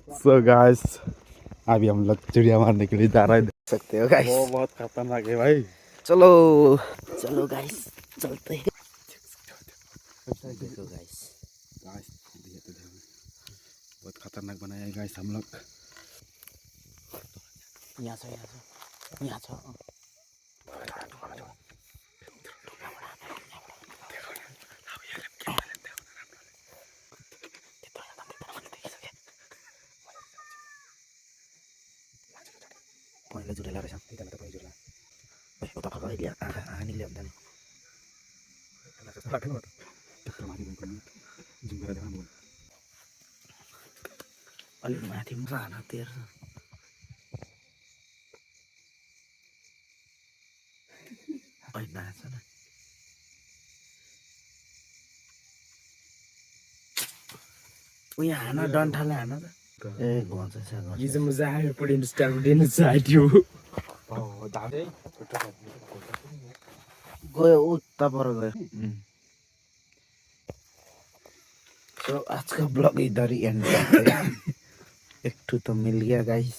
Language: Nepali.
सो गाइस अभी हम लोग चिड़िया मारने के लिए जा रहे हैं, देख सकते हो गाइस। वो बहुत खतरनाक है भाई। चलो चलो गाइस चलते हैं। देखो गाइस गाइस बहुत खतरनाक बनाया है गाइस हम लोग। यहाँ छ यहाँ छ यहाँ छ। पहिला जुरेला रहेछ त्यता त पहिला जुरेला ए उता खबर अहिले आँखा निले हुन्छ नि लाग्नु त त्यत्रो माथि गएको नि जुम गरेर देखाउनु अलि माथि मुसा हाना तेर्छ अहिले नाच्छ न उयो हान डन्ठाले हान त ए घन्छ छ He's a mosaic, put in stand inside you. गयो उता पर गयो। तो आज का ब्लॉग इधर ही एंड करते हैं। एक तो मिल गया गाइस।